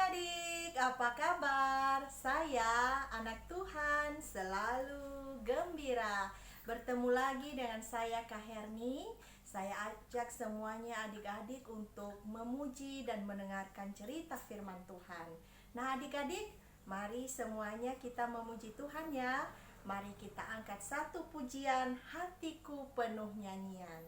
adik-adik, apa kabar? Saya, anak Tuhan, selalu gembira bertemu lagi dengan saya, Kak Herni. Saya ajak semuanya adik-adik untuk memuji dan mendengarkan cerita firman Tuhan. Nah adik-adik, mari semuanya kita memuji Tuhan ya. Mari kita angkat satu pujian, hatiku penuh nyanyian.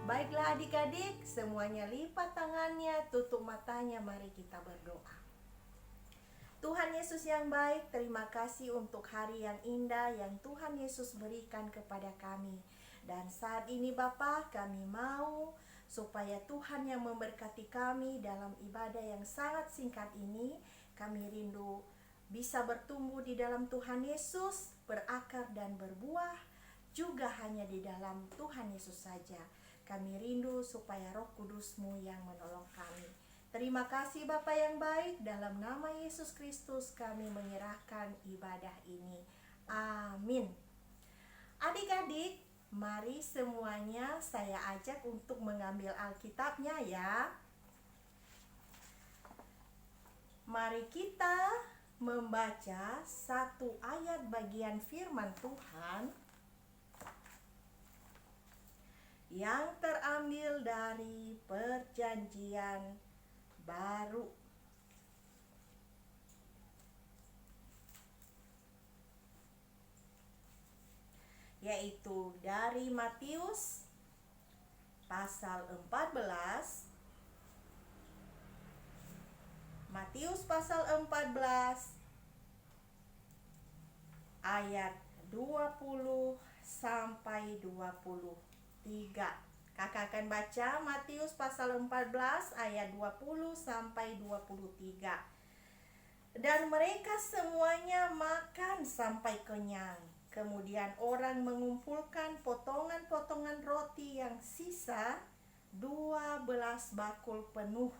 Baiklah adik-adik, semuanya lipat tangannya, tutup matanya, mari kita berdoa. Tuhan Yesus yang baik, terima kasih untuk hari yang indah yang Tuhan Yesus berikan kepada kami. Dan saat ini Bapa, kami mau supaya Tuhan yang memberkati kami dalam ibadah yang sangat singkat ini. Kami rindu bisa bertumbuh di dalam Tuhan Yesus, berakar dan berbuah, juga hanya di dalam Tuhan Yesus saja. Kami rindu supaya Roh Kudus-Mu yang menolong kami. Terima kasih Bapa yang baik, dalam nama Yesus Kristus kami menyerahkan ibadah ini. Amin. Adik-adik, mari semuanya saya ajak untuk mengambil Alkitabnya ya. Mari kita membaca satu ayat bagian firman Tuhan yang terambil dari Perjanjian Baru. Yaitu dari Matius pasal 14. Matius pasal 14 ayat 20 sampai 23. Kakak akan baca Matius pasal 14 ayat 20 sampai 23. Dan mereka semuanya makan sampai kenyang. Kemudian orang mengumpulkan potongan-potongan roti yang sisa 12 bakul penuh.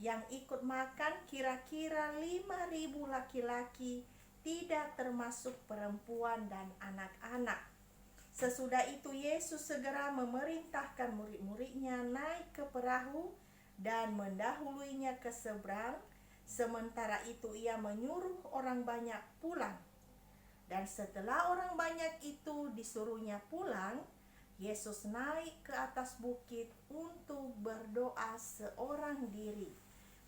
Yang ikut makan kira-kira 5.000 laki-laki, tidak termasuk perempuan dan anak-anak. Sesudah itu Yesus segera memerintahkan murid-muridnya naik ke perahu dan mendahuluinya ke seberang. Sementara itu ia menyuruh orang banyak pulang. Dan setelah orang banyak itu disuruhnya pulang, Yesus naik ke atas bukit untuk berdoa seorang diri.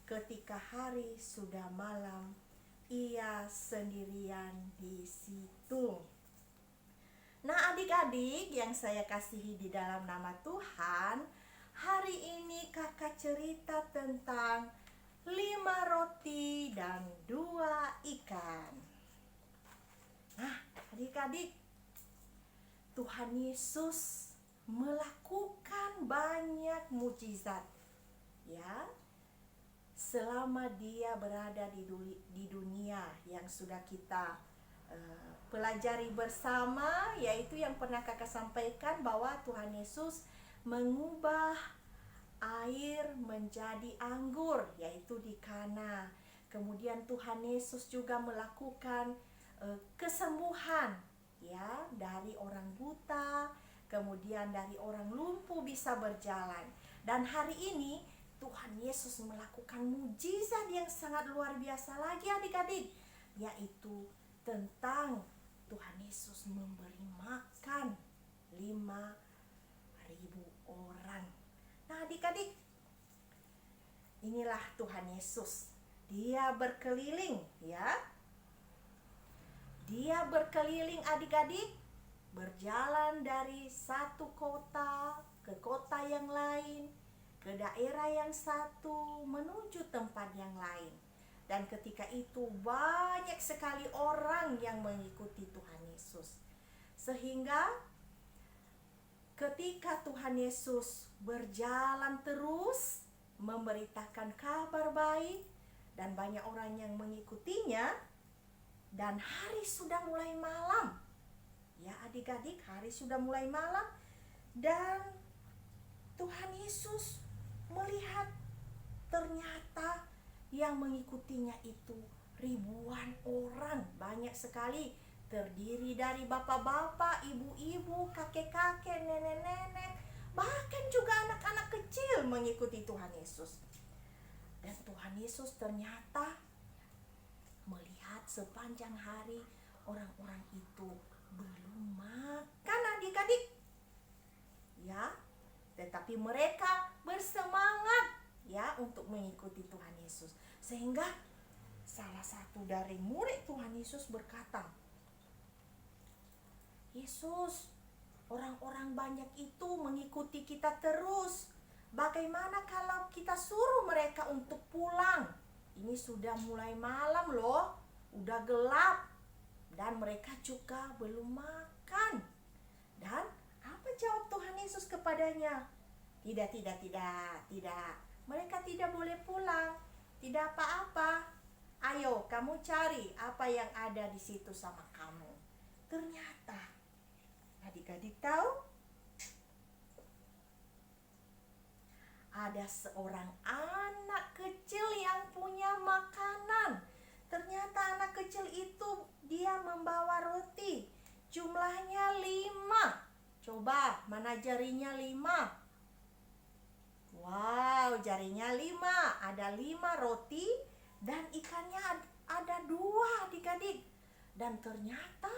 Ketika hari sudah malam, ia sendirian di situ. Nah adik-adik yang saya kasihi di dalam nama Tuhan, hari ini kakak cerita tentang 5 roti dan 2 ikan. Nah adik-adik, Tuhan Yesus melakukan banyak mukjizat ya, selama dia berada di dunia yang sudah kita pelajari bersama, yaitu yang pernah kakak sampaikan bahwa Tuhan Yesus mengubah air menjadi anggur, yaitu di Kana. Kemudian Tuhan Yesus juga melakukan kesembuhan ya, dari orang buta, kemudian dari orang lumpuh bisa berjalan. Dan hari ini Tuhan Yesus melakukan mujizat yang sangat luar biasa lagi adik-adik, yaitu tentang Tuhan Yesus memberi makan 5.000 orang. Nah adik-adik, inilah Tuhan Yesus. Dia berkeliling ya. Dia berkeliling adik-adik, berjalan dari satu kota ke kota yang lain, ke daerah yang satu menuju tempat yang lain. Dan ketika itu banyak sekali orang yang mengikuti Tuhan Yesus. Sehingga ketika Tuhan Yesus berjalan terus memberitakan kabar baik dan banyak orang yang mengikutinya, dan hari sudah mulai malam. Ya adik-adik, hari sudah mulai malam dan Tuhan Yesus melihat ternyata yang mengikutinya itu ribuan orang, banyak sekali, terdiri dari bapak-bapak, ibu-ibu, kakek-kakek, nenek-nenek, bahkan juga anak-anak kecil mengikuti Tuhan Yesus. Dan Tuhan Yesus ternyata melihat sepanjang hari orang-orang itu belum makan adik-adik. Ya, tetapi mereka bersemangat ya untuk mengikuti Tuhan Yesus. Sehingga salah satu dari murid Tuhan Yesus berkata, "Yesus, orang-orang banyak itu mengikuti kita terus. Bagaimana kalau kita suruh mereka untuk pulang? Ini sudah mulai malam loh, udah gelap, dan mereka juga belum makan." Dan apa jawab Tuhan Yesus kepadanya? Tidak. Mereka tidak boleh pulang. Tidak apa-apa. Ayo, kamu cari apa yang ada di situ sama kamu. Ternyata, adik-adik tahu? Ada seorang anak kecil yang punya makanan. Ternyata anak kecil itu dia membawa roti. Jumlahnya 5. Coba, mana jarinya 5? Wow, jarinya 5. Ada 5 roti dan ikannya ada 2 adik-adik. Dan ternyata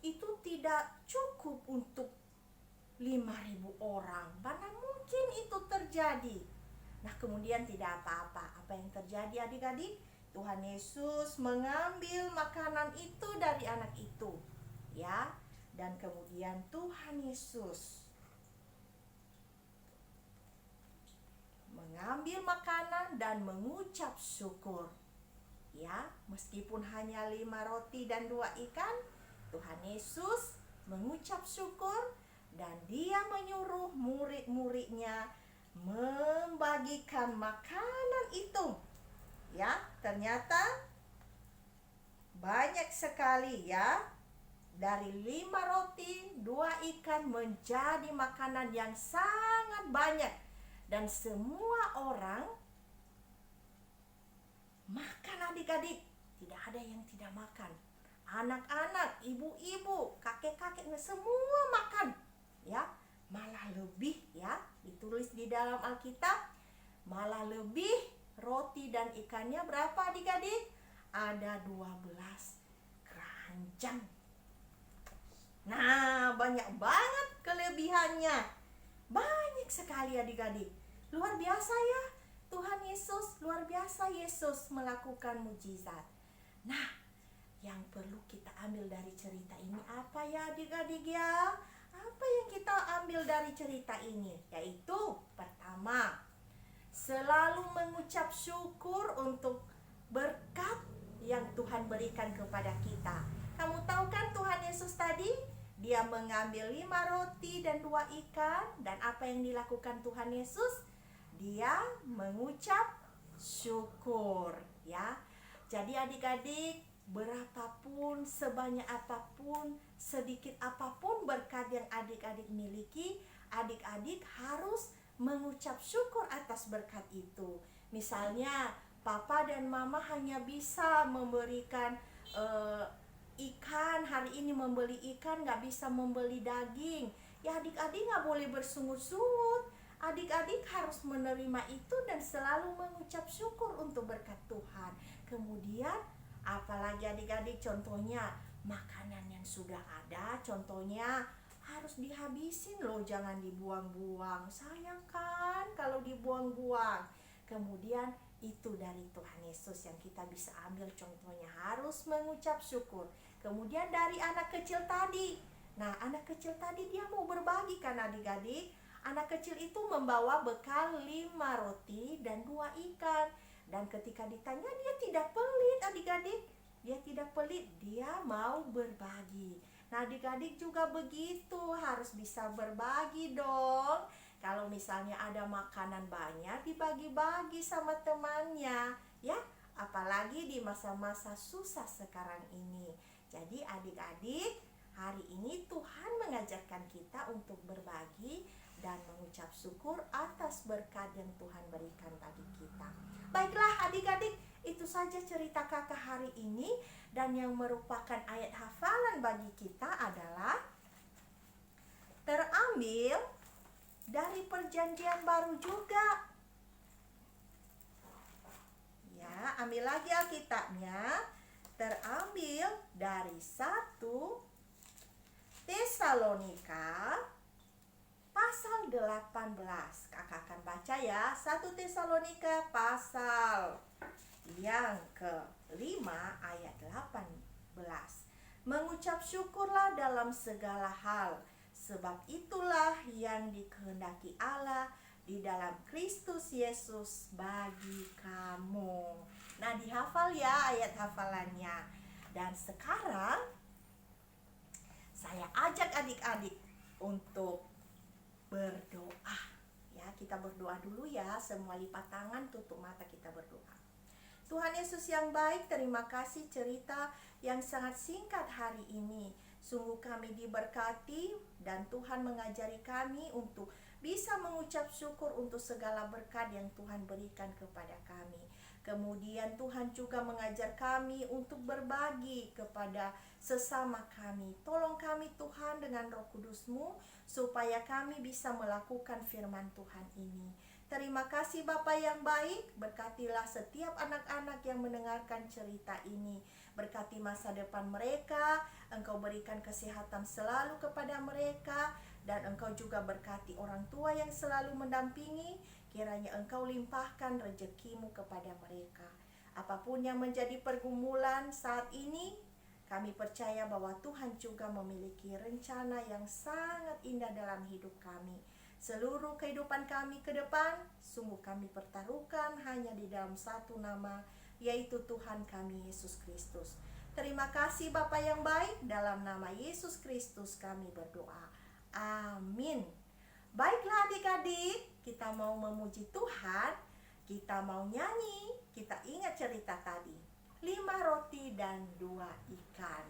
itu tidak cukup untuk 5.000 orang. Mana mungkin itu terjadi? Nah, kemudian tidak apa-apa. Apa yang terjadi adik-adik? Tuhan Yesus mengambil makanan itu dari anak itu. Ya, dan kemudian Tuhan Yesus mengambil makanan dan mengucap syukur. Ya, meskipun hanya 5 roti dan 2 ikan, Tuhan Yesus mengucap syukur dan dia menyuruh murid-muridnya membagikan makanan itu. Ya, ternyata banyak sekali ya. Dari 5 roti, 2 ikan menjadi makanan yang sangat banyak. Dan semua orang makan adik-adik. Tidak ada yang tidak makan. Anak-anak, ibu-ibu, kakek-kakek, semua makan. Ya, malah lebih ya. Ditulis di dalam Alkitab, malah lebih roti dan ikannya berapa adik-adik? Ada 12 keranjang. Nah, banyak banget kelebihannya. Banyak sekali adik-adik. Luar biasa ya. Tuhan Yesus, luar biasa Yesus melakukan mujizat. Nah, yang perlu kita ambil dari cerita ini apa ya adik-adik ya? Apa yang kita ambil dari cerita ini? Yaitu pertama, selalu mengucap syukur untuk berkat yang Tuhan berikan kepada kita. Kamu tahu kan Tuhan Yesus tadi? Dia mengambil 5 roti dan 2 ikan. Dan apa yang dilakukan Tuhan Yesus? Dia mengucap syukur ya. Jadi adik-adik, berapapun, sebanyak apapun, sedikit apapun berkat yang adik-adik miliki, adik-adik harus mengucap syukur atas berkat itu. Misalnya Papa dan Mama hanya bisa memberikan ikan, hari ini membeli ikan, nggak bisa membeli daging. Ya adik-adik nggak boleh bersungut-sungut. Adik-adik harus menerima itu dan selalu mengucap syukur untuk berkat Tuhan. Kemudian apalagi adik-adik, contohnya makanan yang sudah ada, contohnya harus dihabisin loh, jangan dibuang-buang. Sayang kan kalau dibuang-buang. Kemudian itu dari Tuhan Yesus yang kita bisa ambil contohnya, harus mengucap syukur. Kemudian dari anak kecil tadi. Nah, anak kecil tadi dia mau berbagi kan adik-adik. Anak kecil itu membawa bekal 5 roti dan 2 ikan. Dan ketika ditanya dia tidak pelit adik-adik. Dia tidak pelit, dia mau berbagi. Nah, adik-adik juga begitu, harus bisa berbagi dong. Kalau misalnya ada makanan banyak, dibagi-bagi sama temannya, ya. Apalagi di masa-masa susah sekarang ini. Jadi adik-adik, hari ini Tuhan mengajarkan kita untuk berbagi dan mengucap syukur atas berkat yang Tuhan berikan bagi kita. Baiklah adik-adik, itu saja cerita kakak hari ini. Dan yang merupakan ayat hafalan bagi kita adalah terambil dari Perjanjian Baru juga. Ya, ambil lagi Alkitabnya. Terambil dari 1 Tesalonika pasal 18. Kakak akan baca ya. 1 Tesalonika pasal yang ke-5 ayat 18. Mengucap syukurlah dalam segala hal, sebab itulah yang dikehendaki Allah di dalam Kristus Yesus bagi kamu. Nah, dihafal ya ayat hafalannya. Dan sekarang saya ajak adik-adik untuk berdoa. Ya, kita berdoa dulu ya. Semua lipat tangan, tutup mata, kita berdoa. Tuhan Yesus yang baik, terima kasih cerita yang sangat singkat hari ini. Sungguh kami diberkati dan Tuhan mengajari kami untuk bisa mengucap syukur untuk segala berkat yang Tuhan berikan kepada kami. Kemudian Tuhan juga mengajar kami untuk berbagi kepada sesama kami. Tolong kami Tuhan dengan Roh Kudus-Mu supaya kami bisa melakukan firman Tuhan ini. Terima kasih Bapa yang baik, berkatilah setiap anak-anak yang mendengarkan cerita ini. Berkati masa depan mereka, Engkau berikan kesehatan selalu kepada mereka, dan Engkau juga berkati orang tua yang selalu mendampingi. Kiranya Engkau limpahkan rezeki-Mu kepada mereka. Apapun yang menjadi pergumulan saat ini, kami percaya bahwa Tuhan juga memiliki rencana yang sangat indah dalam hidup kami. Seluruh kehidupan kami ke depan, sungguh kami pertaruhkan hanya di dalam satu nama, yaitu Tuhan kami Yesus Kristus. Terima kasih Bapa yang baik, dalam nama Yesus Kristus kami berdoa. Amin. Baiklah adik-adik, kita mau memuji Tuhan, kita mau nyanyi, kita ingat cerita tadi. 5 roti dan 2 ikan.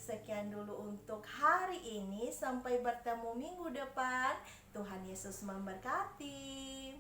Sekian dulu untuk hari ini. Sampai bertemu minggu depan. Tuhan Yesus memberkati.